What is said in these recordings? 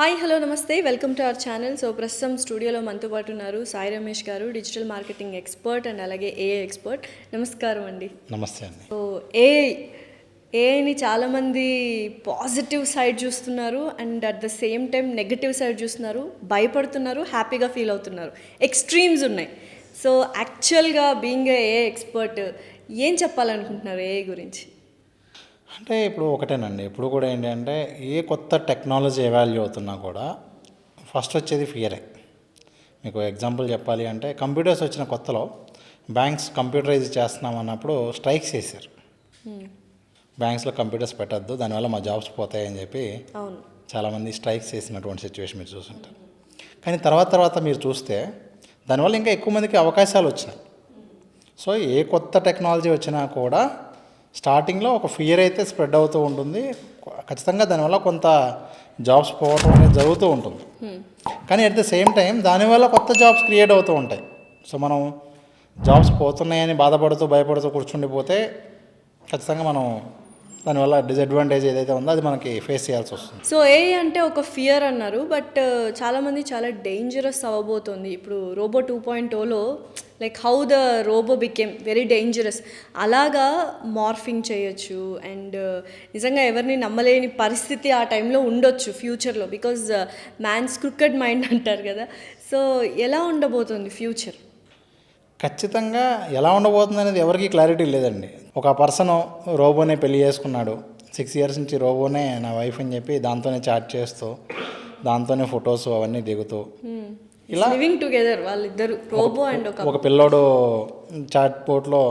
Hi hello నమస్తే welcome to our channel. So ప్రస్తుతం స్టూడియోలో మనతో పాటు ఉన్నారు సాయి రమేష్ గారు, డిజిటల్ మార్కెటింగ్ ఎక్స్పర్ట్ అండ్ అలాగే ఏఐ ఎక్స్పర్ట్. నమస్కారం అండి. నమస్తే అండి. సో ఏఐని చాలామంది పాజిటివ్ సైడ్ చూస్తున్నారు and at the same time negative side చూస్తున్నారు, భయపడుతున్నారు, హ్యాపీగా ఫీల్ అవుతున్నారు. ఎక్స్ట్రీమ్స్ ఉన్నాయి. సో యాక్చువల్గా బీయింగ్ ఏఐ ఎక్స్పర్ట్ ఏం చెప్పాలనుకుంటున్నారు ఏఐ గురించి? అంటే ఇప్పుడు ఒకటేనండి, ఇప్పుడు కూడా ఏంటంటే ఏ కొత్త టెక్నాలజీ ఎవాల్యూ అవుతున్నా కూడా ఫస్ట్ వచ్చేది ఫియరే. మీకు ఎగ్జాంపుల్ చెప్పాలి అంటే కంప్యూటర్స్ వచ్చిన కొత్తలో బ్యాంక్స్ కంప్యూటరైజ్ చేస్తున్నాం అన్నప్పుడు స్ట్రైక్స్ చేశారు. బ్యాంక్స్లో కంప్యూటర్స్ పెట్టద్దు, దానివల్ల మా జాబ్స్ పోతాయని చెప్పి చాలామంది స్ట్రైక్స్ చేసినటువంటి సిచ్యువేషన్ మీరు చూసుంటారు. కానీ తర్వాత మీరు చూస్తే దానివల్ల ఇంకా ఎక్కువ మందికి అవకాశాలు వచ్చినాయి. సో ఏ కొత్త టెక్నాలజీ వచ్చినా కూడా స్టార్టింగ్లో ఒక ఫియర్ అయితే స్ప్రెడ్ అవుతూ ఉంటుంది. ఖచ్చితంగా దానివల్ల కొంత జాబ్స్ పోవడం అనేది జరుగుతూ ఉంటుంది. కానీ అట్ ద సేమ్ టైం దానివల్ల కొత్త జాబ్స్ క్రియేట్ అవుతూ ఉంటాయి. సో మనం జాబ్స్ పోతున్నాయని బాధపడుతూ భయపడుతూ కూర్చుండిపోతే ఖచ్చితంగా మనం దానివల్ల డిసడ్వాంటేజ్ ఏదైతే ఉందో అది మనకి ఫేస్ చేయాల్సి వస్తుంది. సో ఏ అంటే ఒక ఫియర్ అన్నారు, బట్ చాలామంది చాలా డేంజరస్ అవ్వబోతుంది. ఇప్పుడు రోబో 2.0లో like how the robot became very dangerous, అలాగా మార్ఫింగ్ చేయొచ్చు అండ్ నిజంగా ఎవరిని నమ్మలేని పరిస్థితి ఆ టైంలో ఉండొచ్చు ఫ్యూచర్లో, బికాజ్ మ్యాన్స్ క్రికెట్ మైండ్ అంటారు కదా. సో ఎలా ఉండబోతుంది ఫ్యూచర్? ఖచ్చితంగా ఎలా ఉండబోతుంది అనేది ఎవరికి క్లారిటీ లేదండి. ఒక పర్సన్ రోబోనే పెళ్లి చేసుకున్నాడు, 6 years నుంచి రోబోనే నా వైఫ్ అని చెప్పి దాంతోనే చాట్ చేస్తూ దాంతోనే ఫొటోస్ అవన్నీ దిగుతూ ఇలా లివింగ్ టుగెదర్ వాళ్ళిద్దరు, రోబో అండ్ ఒక పిల్లోడు చాట్ బోట్లో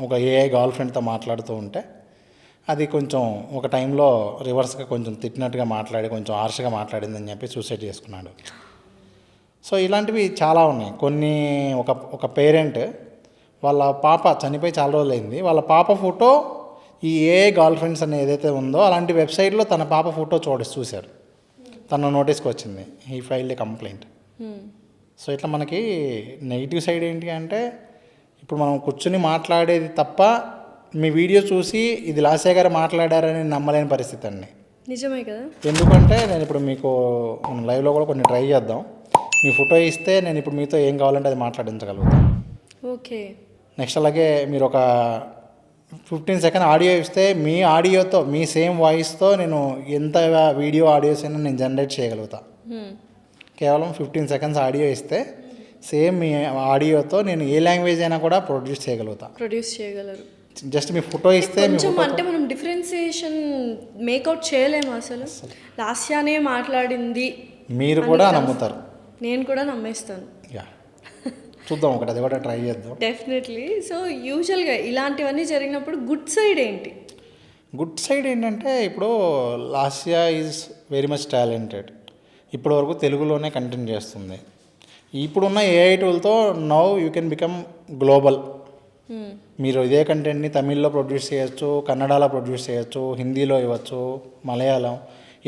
ఒక ఏఐ గర్ల్ ఫ్రెండ్తో మాట్లాడుతూ ఉంటే అది కొంచెం ఒక టైంలో రివర్స్గా కొంచెం తిట్టినట్టుగా మాట్లాడి కొంచెం హార్ష్గా మాట్లాడిందని చెప్పి సూసైడ్ చేసుకున్నాడు. సో ఇలాంటివి చాలా ఉన్నాయి. కొన్ని ఒక పేరెంట్ వాళ్ళ పాప చనిపోయి చాలా రోజులైంది, వాళ్ళ పాప ఫోటో ఈ ఏఐ గర్ల్ ఫ్రెండ్స్ అని ఏదైతే ఉందో అలాంటి వెబ్సైట్లో తన పాప ఫోటో చూశారు. తన నోటీస్కి వచ్చింది, ఈ ఫైల్డ్ కంప్లైంట్. సో ఇట్లా మనకి నెగిటివ్ సైడ్ ఏంటి అంటే ఇప్పుడు మనం కూర్చుని మాట్లాడేది తప్ప మీ వీడియో చూసి ఇది లాస్య గారు మాట్లాడారని నమ్మలేని పరిస్థితి అండి. నిజమే కదా. ఎందుకంటే నేను ఇప్పుడు మీకు మనం లైవ్లో కూడా కొన్ని ట్రై చేద్దాం. మీ ఫోటో ఇస్తే నేను ఇప్పుడు మీతో ఏం కావాలంటే అది మాట్లాడించగలుగుతాను. ఓకే. నెక్స్ట్ అలాగే మీరు ఒక 15 seconds ఆడియో ఇస్తే మీ ఆడియోతో మీ సేమ్ వాయిస్తో నేను ఎంత వీడియో ఆడియోస్ అయినా నేను జనరేట్ చేయగలుగుతా. కేవలం 15 seconds ఆడియో ఇస్తే సేమ్ మీ ఆడియోతో నేను ఏ లాంగ్వేజ్ అయినా కూడా ప్రొడ్యూస్ చేయగలరు. జస్ట్ మీ ఫోటో ఇస్తే అంటే మనం డిఫరెన్సియేషన్ మేకౌట్ చేయలేము అసలు. లాస్యానే మాట్లాడింది మీరు కూడా నమ్ముతారు, నేను కూడా నమ్మేస్తాను. చూద్దాం ఒకటి, అది కూడా ట్రై చేద్దాం డెఫినెట్లీ. సో యూజువల్గా ఇలాంటివన్నీ జరిగినప్పుడు గుడ్ సైడ్ ఏంటి? గుడ్ సైడ్ ఏంటంటే ఇప్పుడు Lasya is very much talented. ఇప్పటి వరకు తెలుగులోనే కంటెంట్ చేస్తుంది. ఇప్పుడున్న ఏఐ టూల్తో now you can become global. మీరు ఇదే కంటెంట్ని తమిళ్లో ప్రొడ్యూస్ చేయొచ్చు, కన్నడలో ప్రొడ్యూస్ చేయొచ్చు, హిందీలో ఇవ్వచ్చు, మలయాళం,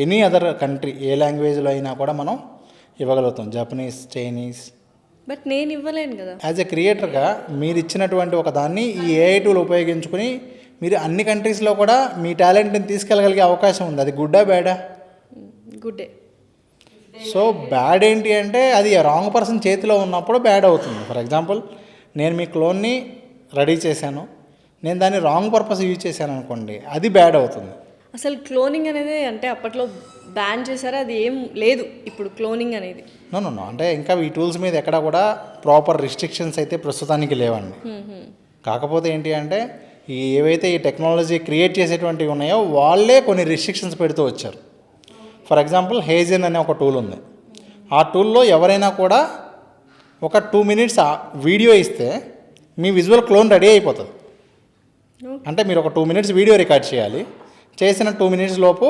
ఎనీ అదర్ కంట్రీ ఏ లాంగ్వేజ్లో అయినా కూడా మనం ఇవ్వగలుగుతాం, జపనీస్, చైనీస్. బట్ నేను ఇవ్వలేను కదా. యాజ్ ఎ క్రియేటర్గా మీరు ఇచ్చినటువంటి ఒక దాన్ని ఈ ఏఐ టూల్ ఉపయోగించుకుని మీరు అన్ని కంట్రీస్లో కూడా మీ టాలెంట్ని తీసుకెళ్ళగలిగే అవకాశం ఉంది. అది గుడ్డా బ్యాడా? గుడ్డే. సో బ్యాడ్ ఏంటి అంటే అది రాంగ్ పర్సన్ చేతిలో ఉన్నప్పుడు బ్యాడ్ అవుతుంది. ఫర్ ఎగ్జాంపుల్ నేను మీ క్లోన్ని రెడీ చేశాను, నేను దాన్ని రాంగ్ పర్పస్ యూజ్ చేశాను అనుకోండి, అది బ్యాడ్ అవుతుంది. అసలు క్లోనింగ్ అనేది అంటే అప్పట్లో బ్యాన్ చేశారా? అది ఏం లేదు ఇప్పుడు క్లోనింగ్ అనేది. నో అంటే ఇంకా ఈ టూల్స్ మీద ఎక్కడ కూడా ప్రాపర్ రిస్ట్రిక్షన్స్ అయితే ప్రస్తుతానికి లేవండి. కాకపోతే ఏంటి అంటే ఏవైతే ఈ టెక్నాలజీ క్రియేట్ చేసేటువంటివి ఉన్నాయో వాళ్ళే కొన్ని రిస్ట్రిక్షన్స్ పెడుతూ వచ్చారు. ఫర్ ఎగ్జాంపుల్ హేజన్ అనే ఒక టూల్ ఉంది. ఆ టూల్లో ఎవరైనా కూడా ఒక 2 minutes వీడియో ఇస్తే మీ విజువల్ క్లోన్ రెడీ అయిపోతుంది. అంటే మీరు ఒక 2 minutes వీడియో రికార్డ్ చేయాలి, చేసిన 2 minutes లోపు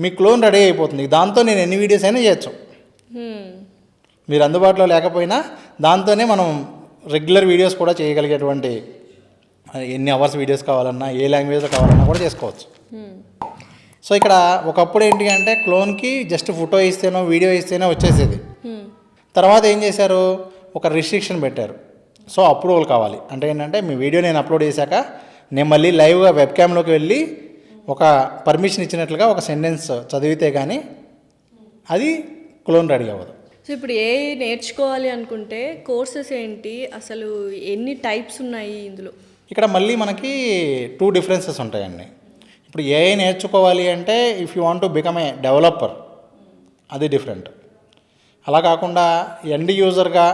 మీ క్లోన్ రెడీ అయిపోతుంది. దాంతో నేను ఎన్ని వీడియోస్ అయినా చేయొచ్చు. మీరు అందుబాటులో లేకపోయినా దాంతోనే మనం రెగ్యులర్ వీడియోస్ కూడా చేయగలిగేటువంటి, ఎన్ని అవర్స్ వీడియోస్ కావాలన్నా ఏ లాంగ్వేజ్లో కావాలన్నా కూడా చేసుకోవచ్చు. సో ఇక్కడ ఒకప్పుడు ఏంటి అంటే క్లోన్కి జస్ట్ ఫోటో ఇస్తేనో వీడియో ఇస్తేనో వచ్చేసేది. తర్వాత ఏం చేశారు, ఒక రిస్ట్రిక్షన్ పెట్టారు. సో అప్రూవల్ కావాలి అంటే ఏంటంటే మీ వీడియో నేను అప్లోడ్ చేశాక నేను మళ్ళీ లైవ్గా వెబ్ క్యామ్లోకి వెళ్ళి ఒక పర్మిషన్ ఇచ్చినట్లుగా ఒక సెంటెన్స్ చదివితే కానీ అది క్లోన్ రెడీ అవ్వదు. సో ఇప్పుడు ఏఐ నేర్చుకోవాలి అనుకుంటే కోర్సెస్ ఏంటి, అసలు ఎన్ని టైప్స్ ఉన్నాయి ఇందులో? ఇక్కడ మళ్ళీ మనకి 2 డిఫరెన్సెస్ ఉంటాయండి. ఇప్పుడు ఏఐ నేర్చుకోవాలి అంటే if you want to become a developer, అది డిఫరెంట్. అలా కాకుండా ఎండ్ యూజర్గా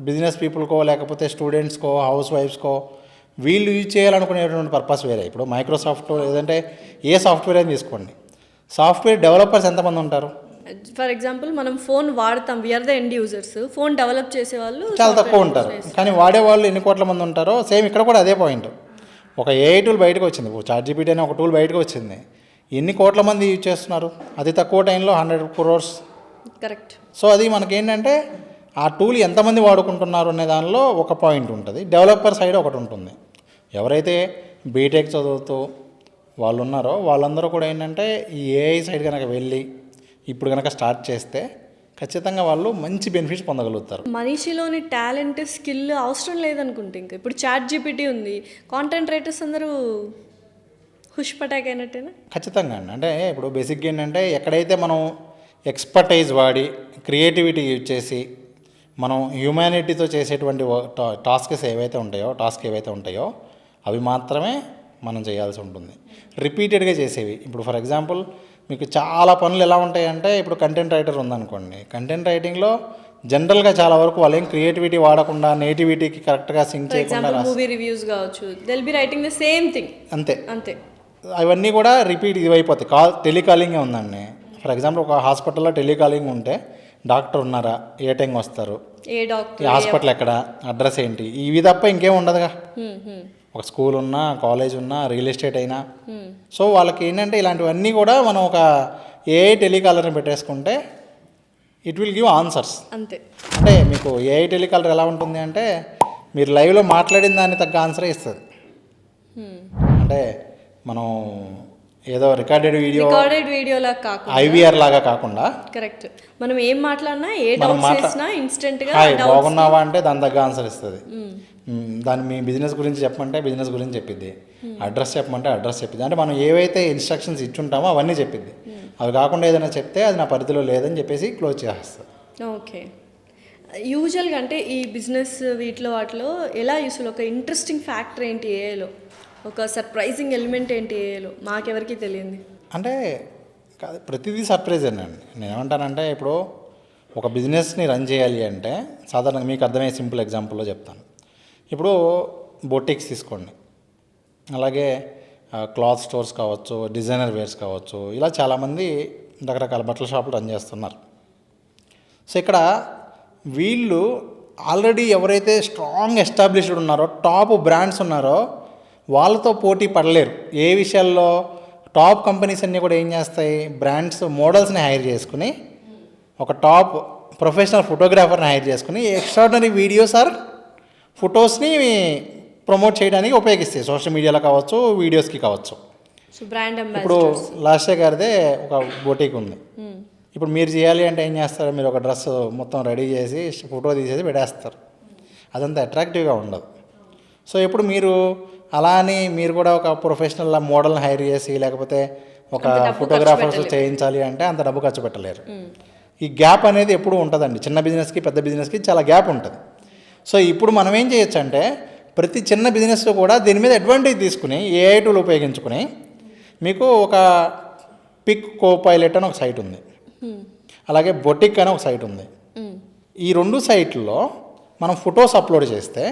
బిజినెస్ పీపుల్కో లేకపోతే స్టూడెంట్స్కో హౌస్ వైఫ్స్కో వీళ్ళు యూజ్ చేయాలనుకునేటువంటి పర్పస్ వేరే. ఇప్పుడు మైక్రోసాఫ్ట్ లేదంటే ఏ సాఫ్ట్వేర్ అని తీసుకోండి, సాఫ్ట్వేర్ డెవలపర్స్ ఎంతమంది ఉంటారు? ఫర్ ఎగ్జాంపుల్ మనం ఫోన్ వాడతాం, we are the end users. Phone develop చేసేవాళ్ళు చాలా తక్కువ ఉంటారు, కానీ వాడేవాళ్ళు ఎన్ని కోట్ల మంది ఉంటారో. సేమ్ ఇక్కడ కూడా అదే పాయింట్. ఒక ఏఐ టూల్ బయటకు వచ్చింది, ChatGPT అనే ఒక టూల్ బయటకు వచ్చింది, ఎన్ని కోట్ల మంది యూజ్ చేస్తున్నారు? అతి తక్కువ టైంలో 100 crores. కరెక్ట్. సో అది మనకేంటంటే ఆ టూల్ ఎంతమంది వాడుకుంటున్నారు అనే దానిలో ఒక పాయింట్ ఉంటుంది. డెవలపర్ సైడ్ ఒకటి ఉంటుంది. ఎవరైతే బీటెక్ చదువుతూ వాళ్ళు ఉన్నారో వాళ్ళందరూ కూడా ఏంటంటే ఈ ఏఐ సైడ్ కనుక వెళ్ళి ఇప్పుడు కనుక స్టార్ట్ చేస్తే ఖచ్చితంగా వాళ్ళు మంచి బెనిఫిట్స్ పొందగలుగుతారు. మనిషిలోని టాలెంట్ స్కిల్ అవసరం లేదనుకుంటే ఇంకా ఇప్పుడు ChatGPT ఉంది, కాంటెంట్ రైటర్స్ అందరూ హుష్ పటాక్ అయినట్టేనా? ఖచ్చితంగా అండి. అంటే ఇప్పుడు బేసిక్గా ఏంటంటే ఎక్కడైతే మనం ఎక్స్పర్టైజ్ వాడి క్రియేటివిటీ యూజ్ చేసి మనం హ్యూమానిటీతో చేసేటువంటి టాస్క్ ఏవైతే ఉంటాయో అవి మాత్రమే మనం చేయాల్సి ఉంటుంది. రిపీటెడ్గా చేసేవి. ఇప్పుడు ఫర్ ఎగ్జాంపుల్ మీకు చాలా పనులు ఎలా ఉంటాయంటే, ఇప్పుడు కంటెంట్ రైటర్ ఉందనుకోండి, కంటెంట్ రైటింగ్లో జనరల్గా చాలా వరకు వాళ్ళు ఏం క్రియేటివిటీ వాడకుండా నేటివిటీకి కరెక్ట్గా సింక్ చేయకుండా మూవీ రివ్యూస్ కావచ్చు, they will be writing the same thing. అంతే అవన్నీ కూడా రిపీట్ ఇవైపోతాయి. టెలికాలింగే ఉందండి. ఫర్ ఎగ్జాంపుల్ ఒక హాస్పిటల్లో టెలికాలింగ్ ఉంటే డాక్టర్ ఉన్నారా, ఏ టైం వస్తారు, ఏ డాక్టర్, హాస్పిటల్ ఎక్కడ, అడ్రస్ ఏంటి, ఇవి తప్ప ఇంకేం ఉండదుగా. ఒక స్కూల్ ఉన్నా, కాలేజ్ ఉన్నా, రియల్ ఎస్టేట్ అయినా. సో వాళ్ళకి ఏంటంటే ఇలాంటివన్నీ కూడా మనం ఒక ఏఐ టెలికాలర్ని పెట్టేసుకుంటే ఇట్ విల్ గివ్ ఆన్సర్స్. అంతే. అంటే మీకు ఏఐ టెలికాలర్ ఎలా ఉంటుంది అంటే మీరు లైవ్లో మాట్లాడిన దాన్ని తగ్గ ఆన్సరే ఇస్తుంది. అంటే మనం ఏదో రికార్డెడ్ వీడియోలా కాకుండా ఐవీఆర్ లాగా కాకుండా కరెక్ట్ మనం ఏం మాట్లాడినా ఏ డౌట్స్ చేసినా ఇన్స్టెంట్గా బాగున్నావా అంటే దాని తగ్గ ఆన్సర్ ఇస్తుంది. దాన్ని మీ బిజినెస్ గురించి చెప్పమంటే బిజినెస్ గురించి చెప్పిద్ది, అడ్రస్ చెప్పమంటే అడ్రస్ చెప్పిద్ది. అంటే మనం ఏవైతే ఇన్స్ట్రక్షన్స్ ఇచ్చుంటామో అవన్నీ చెప్పిద్ది. అవి కాకుండా ఏదైనా చెప్తే అది నా పరిధిలో లేదని చెప్పేసి క్లోజ్ చేస్తుంది. ఓకే. యూజువల్గా అంటే ఈ బిజినెస్ వాటిలో ఎలా యూస్ఫుల్, ఒక ఇంట్రెస్టింగ్ ఫ్యాక్టర్ ఏంటి ఏఐలో, ఒక సర్ప్రైజింగ్ ఎలిమెంట్ ఏంటి ఏఐలో మాకెవరికి తెలియంది? అంటే ప్రతిదీ సర్ప్రైజేనండి. నేను ఏమంటానంటే ఇప్పుడు ఒక బిజినెస్ని రన్ చేయాలి అంటే సాధారణంగా మీకు అర్థమయ్యే సింపుల్ ఎగ్జాంపుల్లో చెప్తాను. ఇప్పుడు బొటిక్స్ తీసుకోండి, అలాగే క్లాత్ స్టోర్స్ కావచ్చు, డిజైనర్ వేర్స్ కావచ్చు, ఇలా చాలామంది రకరకాల బట్టల షాపులు రన్ చేస్తున్నారు. సో ఇక్కడ వీళ్ళు ఆల్రెడీ ఎవరైతే స్ట్రాంగ్ ఎస్టాబ్లిష్డ్ ఉన్నారో, టాప్ బ్రాండ్స్ ఉన్నారో వాళ్ళతో పోటీ పడలేరు. ఏ విషయాల్లో టాప్ కంపెనీస్ అన్నీ కూడా ఏం చేస్తాయి, బ్రాండ్స్ మోడల్స్ని హైర్ చేసుకుని ఒక టాప్ ప్రొఫెషనల్ ఫోటోగ్రాఫర్ని హైర్ చేసుకుని ఎక్స్ట్రాడినరీ వీడియోస్ ఆర్ ఫొటోస్ని ప్రమోట్ చేయడానికి ఉపయోగిస్తాయి. సోషల్ మీడియాలో కావచ్చు, వీడియోస్కి కావచ్చు. సో బ్రాండ్ ఇప్పుడు లాస్య గారిదే ఒక బొటీక్ ఉంది. ఇప్పుడు మీరు చేయాలి అంటే ఏం చేస్తారు, మీరు ఒక డ్రెస్ మొత్తం రెడీ చేసి ఫోటో తీసేసి పెట్టేస్తారు. అదంతా అట్రాక్టివ్గా ఉండదు. సో ఇప్పుడు మీరు అలా అని మీరు కూడా ఒక ప్రొఫెషనల్ మోడల్ని హైర్ చేసి లేకపోతే ఒక ఫోటోగ్రాఫర్స్ చేయించాలి అంటే అంత డబ్బు ఖర్చు పెట్టలేరు. ఈ గ్యాప్ అనేది ఎప్పుడు ఉంటుందండి. చిన్న బిజినెస్కి పెద్ద బిజినెస్కి చాలా గ్యాప్ ఉంటుంది. సో ఇప్పుడు మనం ఏం చేయొచ్చు అంటే ప్రతి చిన్న బిజినెస్ కూడా దీని మీద అడ్వాంటేజ్ తీసుకుని ఏఐ టూల్ ఉపయోగించుకుని మీకు ఒక పిక్ కోపైలట్ అని ఒక సైట్ ఉంది, అలాగే బొటిక్ అని ఒక సైట్ ఉంది. ఈ 2 సైట్లలో మనం ఫొటోస్ అప్లోడ్ చేస్తే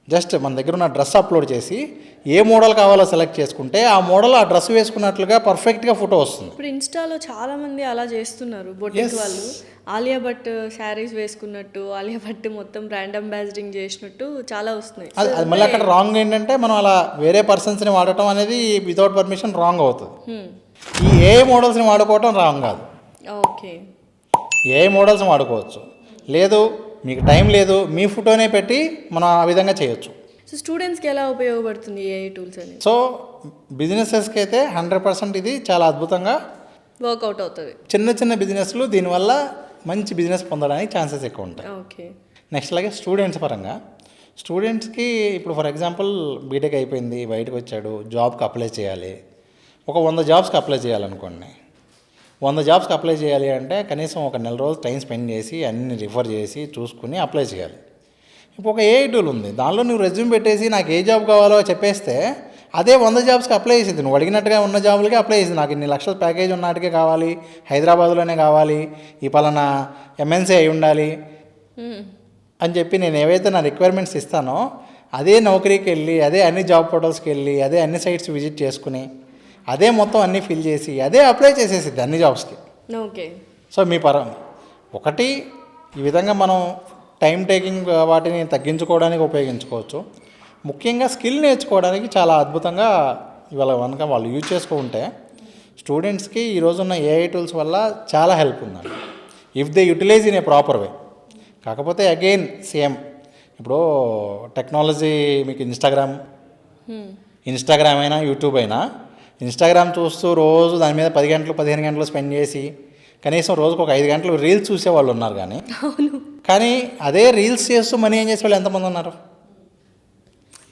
జస్ట్ మన దగ్గర ఉన్న డ్రెస్ అప్లోడ్ చేసి ఏ మోడల్ కావాలో సెలెక్ట్ చేసుకుంటే ఆ మోడల్ ఆ డ్రెస్ వేసుకున్నట్లుగా పర్ఫెక్ట్గా ఫోటో వస్తుంది. ఇప్పుడు ఇన్స్టాలో చాలా మంది అలా చేస్తున్నారు. బొటిక్ వాళ్ళు ఆలియా భట్ శారీస్ వేసుకున్నట్టు, ఆలియా భట్ మొత్తం బ్రాండ్ అంబాసిడింగ్ చేసినట్టు చాలా వస్తున్నాయి. అది మళ్ళీ అక్కడ రాంగ్ ఏంటంటే మనం అలా వేరే పర్సన్స్ని వాడటం అనేది వితౌట్ పర్మిషన్ రాంగ్ అవుతుంది. ఈ ఏ మోడల్స్ని వాడుకోవటం రాంగ్ కాదు. ఓకే, ఏ మోడల్స్ని వాడుకోవచ్చు. లేదు మీకు టైం లేదు, మీ ఫోటోనే పెట్టి మనం ఆ విధంగా చేయొచ్చు. సో స్టూడెంట్స్కి ఎలా ఉపయోగపడుతుంది ఏఐ టూల్స్ అనేది? సో బిజినెసెస్కి అయితే 100% ఇది చాలా అద్భుతంగా వర్కౌట్ అవుతుంది. చిన్న చిన్న బిజినెస్లు దీనివల్ల మంచి బిజినెస్ పొందడానికి ఛాన్సెస్ ఎక్కువ ఉంటాయి. ఓకే. నెక్స్ట్ అలాగే స్టూడెంట్స్ పరంగా స్టూడెంట్స్కి ఇప్పుడు ఫర్ ఎగ్జాంపుల్ బీటెక్ అయిపోయింది, బయటకు వచ్చాడు, జాబ్కి అప్లై చేయాలి, ఒక 100 జాబ్స్కి అప్లై చేయాలనుకోండి. 100 జాబ్స్కి అప్లై చేయాలి అంటే కనీసం ఒక నెల రోజులు టైం స్పెండ్ చేసి అన్ని రిఫర్ చేసి చూసుకుని అప్లై చేయాలి. ఇప్పుడు ఒక ఏఐ టూల్ ఉంది, దానిలో నువ్వు రెజ్యూమ్ పెట్టేసి నాకు ఏ జాబ్ కావాలో చెప్పేస్తే అదే 100 జాబ్స్కి అప్లై చేసింది. నువ్వు అడిగినట్టుగా ఉన్న జాబులకే అప్లై చేసింది. నాకు ఇన్ని లక్షల ప్యాకేజ్ ఉన్నట్టుకే కావాలి, హైదరాబాద్లోనే కావాలి, ఈ పలానా ఎంఎన్సీ అయి ఉండాలి అని చెప్పి నేను ఏవైతే నా రిక్వైర్మెంట్స్ ఇస్తానో అదే నౌకరీకి వెళ్ళి, అదే అన్ని జాబ్ పోర్టల్స్కి వెళ్ళి, అదే అన్ని సైట్స్ విజిట్ చేసుకుని, అదే మొత్తం అన్నీ ఫిల్ చేసి అదే అప్లై చేసేసిద్ది అన్ని జాబ్స్కి. ఓకే. సో మీ ఒకటి ఈ విధంగా మనం టైం టేకింగ్ వాటిని తగ్గించుకోవడానికి ఉపయోగించుకోవచ్చు. ముఖ్యంగా స్కిల్ నేర్చుకోవడానికి చాలా అద్భుతంగా ఇవాళ కనుక వాళ్ళు యూజ్ చేసుకుంటే స్టూడెంట్స్కి ఈ రోజున్న ఏఐ టూల్స్ వల్ల చాలా హెల్ప్ ఉందండి, if they utilise in a proper way. కాకపోతే అగైన్ సేమ్ ఇప్పుడు టెక్నాలజీ మీకు ఇన్స్టాగ్రామ్ అయినా యూట్యూబ్ అయినా, ఇన్స్టాగ్రామ్ చూస్తూ రోజు దాని మీద 10 గంటలు 15 గంటలు స్పెండ్ చేసి కనీసం రోజుకు ఒక 5 గంటలు రీల్స్ చూసేవాళ్ళు ఉన్నారు. కానీ అదే రీల్స్ చేస్తూ మనీ ఏం చేసే వాళ్ళు ఎంతమంది ఉన్నారు?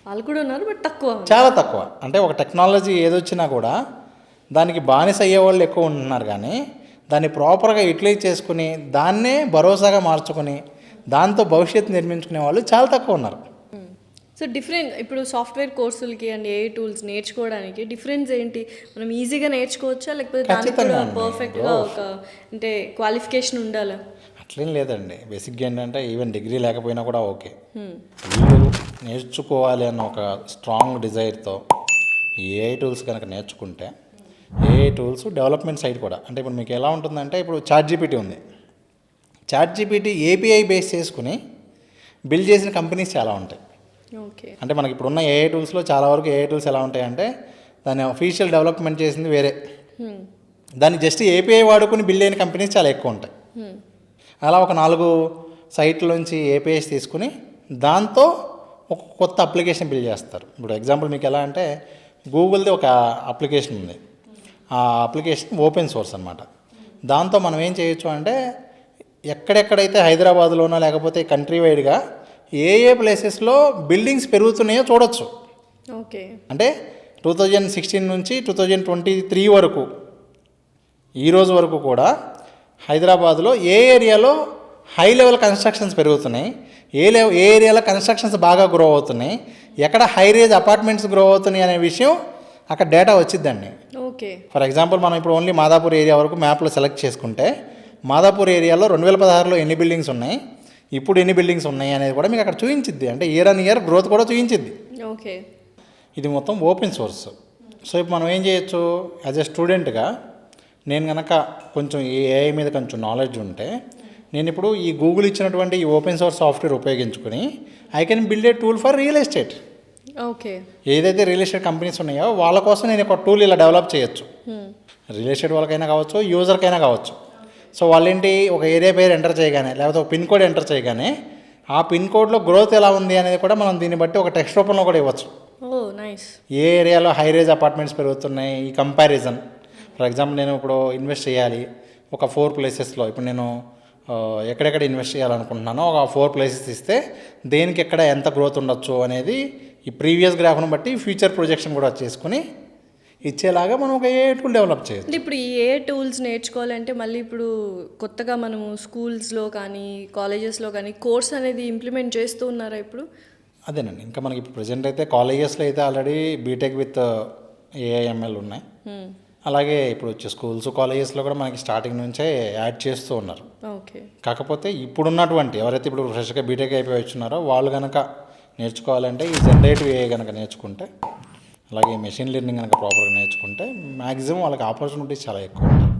వాళ్ళు కూడా ఉన్నారు, బట్ తక్కువ, చాలా తక్కువ. అంటే ఒక టెక్నాలజీ ఏదొచ్చినా కూడా దానికి బానిస అయ్యేవాళ్ళు ఎక్కువ ఉంటున్నారు, కానీ దాన్ని ప్రాపర్గా యూటిలైజ్ చేసుకుని దాన్నే భరోసాగా మార్చుకొని దాంతో భవిష్యత్తు నిర్మించుకునే వాళ్ళు చాలా తక్కువ ఉన్నారు. సో డిఫరెంట్ ఇప్పుడు సాఫ్ట్వేర్ కోర్సులకి అండ్ ఏఐ టూల్స్ నేర్చుకోవడానికి డిఫరెన్స్ ఏంటి? మనం ఈజీగా నేర్చుకోవచ్చా, లేకపోతే దానికి కూడా పర్ఫెక్ట్గా ఒక అంటే క్వాలిఫికేషన్ ఉండాలా? అట్లేం లేదండి. బేసిక్గా ఏంటంటే ఈవెన్ డిగ్రీ లేకపోయినా కూడా ఓకే, వీళ్ళు నేర్చుకోవాలి అన్న ఒక స్ట్రాంగ్ డిజైర్తో ఏఐ టూల్స్ కనుక నేర్చుకుంటే, ఏఐ టూల్స్ డెవలప్మెంట్ సైడ్ కూడా అంటే ఇప్పుడు మీకు ఎలా ఉంటుందంటే, ఇప్పుడు చాట్‌జీపీటీ ఉంది. చాట్‌జీపీటీ ఏపీఐ బేస్ చేసుకుని బిల్డ్ చేసిన కంపెనీస్ చాలా ఉంటాయి. ఓకే. అంటే మనకి ఇప్పుడున్న ఏఐ టూల్స్లో చాలా వరకు ఏఐ టూల్స్ ఎలా ఉంటాయంటే దాన్ని అఫీషియల్ డెవలప్మెంట్ చేసింది వేరే, దాన్ని జస్ట్ ఏపీఐ వాడుకుని బిల్డ్ అయిన కంపెనీస్ చాలా ఎక్కువ ఉంటాయి. అలా ఒక 4 సైట్లోంచి ఏపీఐస్ తీసుకుని దాంతో ఒక కొత్త అప్లికేషన్ బిల్డ్ చేస్తారు. ఇప్పుడు ఎగ్జాంపుల్ మీకు ఎలా అంటే గూగుల్ది ఒక అప్లికేషన్ ఉంది, ఆ అప్లికేషన్ ఓపెన్ సోర్స్ అనమాట. దాంతో మనం ఏం చేయొచ్చు అంటే ఎక్కడెక్కడైతే హైదరాబాద్లోనో లేకపోతే కంట్రీ వైడ్గా ఏ ప్లేసెస్లో బిల్డింగ్స్ పెరుగుతున్నాయో చూడొచ్చు. ఓకే. అంటే 2016 నుంచి 2023 వరకు ఈరోజు వరకు కూడా హైదరాబాద్లో ఏ ఏరియాలో హై లెవెల్ కన్స్ట్రక్షన్స్ పెరుగుతున్నాయి, ఏ ఏరియాలో కన్స్ట్రక్షన్స్ బాగా గ్రో అవుతున్నాయి, ఎక్కడ హై రేజ్ అపార్ట్మెంట్స్ గ్రో అవుతున్నాయి అనే విషయం అక్కడ డేటా వచ్చిద్దండి. ఓకే. ఫర్ ఎగ్జాంపుల్ మనం ఇప్పుడు ఓన్లీ మాదాపూర్ ఏరియా వరకు మ్యాప్లో సెలెక్ట్ చేసుకుంటే మాదాపూర్ ఏరియాలో 2016లో ఎన్ని బిల్డింగ్స్ ఉన్నాయి, ఇప్పుడు ఎన్ని బిల్డింగ్స్ ఉన్నాయి అనేది కూడా మీకు అక్కడ చూపించిద్ది. అంటే ఇయర్ ఆన్ ఇయర్ గ్రోత్ కూడా చూపించిద్ది. ఓకే. ఇది మొత్తం ఓపెన్ సోర్స్. సో ఇప్పుడు మనం ఏం చేయొచ్చు, యాజ్ ఎ స్టూడెంట్గా నేను కనుక కొంచెం ఈ ఏఐ మీద కొంచెం నాలెడ్జ్ ఉంటే నేను ఇప్పుడు ఈ గూగుల్ ఇచ్చినటువంటి ఈ ఓపెన్ సోర్స్ సాఫ్ట్వేర్ ఉపయోగించుకొని I can build a tool for real estate. Okay. ఏదైతే రియల్ ఎస్టేట్ కంపెనీస్ ఉన్నాయో వాళ్ళ కోసం నేను ఒక టూల్ ఇలా డెవలప్ చేయొచ్చు. రియల్ ఎస్టేట్ వాళ్ళకైనా కావచ్చు, యూజర్కైనా కావచ్చు. సో వాళ్ళేంటి ఒక ఏరియా పేరు ఎంటర్ చేయగానే లేకపోతే ఒక పిన్ కోడ్ ఎంటర్ చేయగానే ఆ పిన్ కోడ్లో గ్రోత్ ఎలా ఉంది అనేది కూడా మనం దీన్ని బట్టి ఒక టెక్స్ట్ రూపంలో కూడా ఇవ్వచ్చు. నైస్. ఏ ఏరియాలో హై రేజ్ అపార్ట్మెంట్స్ పెరుగుతున్నాయి ఈ కంపారిజన్. ఫర్ ఎగ్జాంపుల్ నేను ఇప్పుడు ఇన్వెస్ట్ చేయాలి ఒక 4 ప్లేసెస్లో, ఇప్పుడు నేను ఎక్కడెక్కడ ఇన్వెస్ట్ చేయాలనుకుంటున్నానో ఒక 4 ప్లేసెస్ ఇస్తే దేనికి ఎక్కడ ఎంత గ్రోత్ ఉండొచ్చు అనేది ఈ ప్రీవియస్ గ్రాఫ్ను బట్టి ఫ్యూచర్ ప్రొజెక్షన్ కూడా చేసుకుని ఇచ్చేలాగా మనం ఒక ఏ టూల్ డెవలప్ చేయొచ్చు. ఇప్పుడు ఈ ఏ టూల్స్ నేర్చుకోవాలంటే మళ్ళీ ఇప్పుడు కొత్తగా మనము స్కూల్స్లో కానీ కాలేజెస్లో కానీ కోర్స్ అనేది ఇంప్లిమెంట్ చేస్తూ ఉన్నారా ఇప్పుడు? అదేనండి, ఇంకా మనకి ఇప్పుడు ప్రజెంట్ అయితే కాలేజెస్లో అయితే ఆల్రెడీ బీటెక్ విత్ ఏఐఎంఎల్ ఉన్నాయి. అలాగే ఇప్పుడు వచ్చే స్కూల్స్ కాలేజెస్లో కూడా మనకి స్టార్టింగ్ నుంచే యాడ్ చేస్తూ ఉన్నారు. ఓకే. కాకపోతే ఇప్పుడున్నటువంటి ఎవరైతే ఇప్పుడు ఫ్రెష్గా బీటెక్ అయిపోయి వచ్చున్నారో వాళ్ళు కనుక నేర్చుకోవాలంటే ఈ జనరేటివ్ ఏఐ కనుక నేర్చుకుంటే, అలాగే మెషిన్ లెర్నింగ్ కనుక ప్రాపర్గా నేర్చుకుంటే మ్యాక్సిమం వాళ్ళకి ఆపర్చునిటీస్ చాలా ఎక్కువ ఉంటాయి.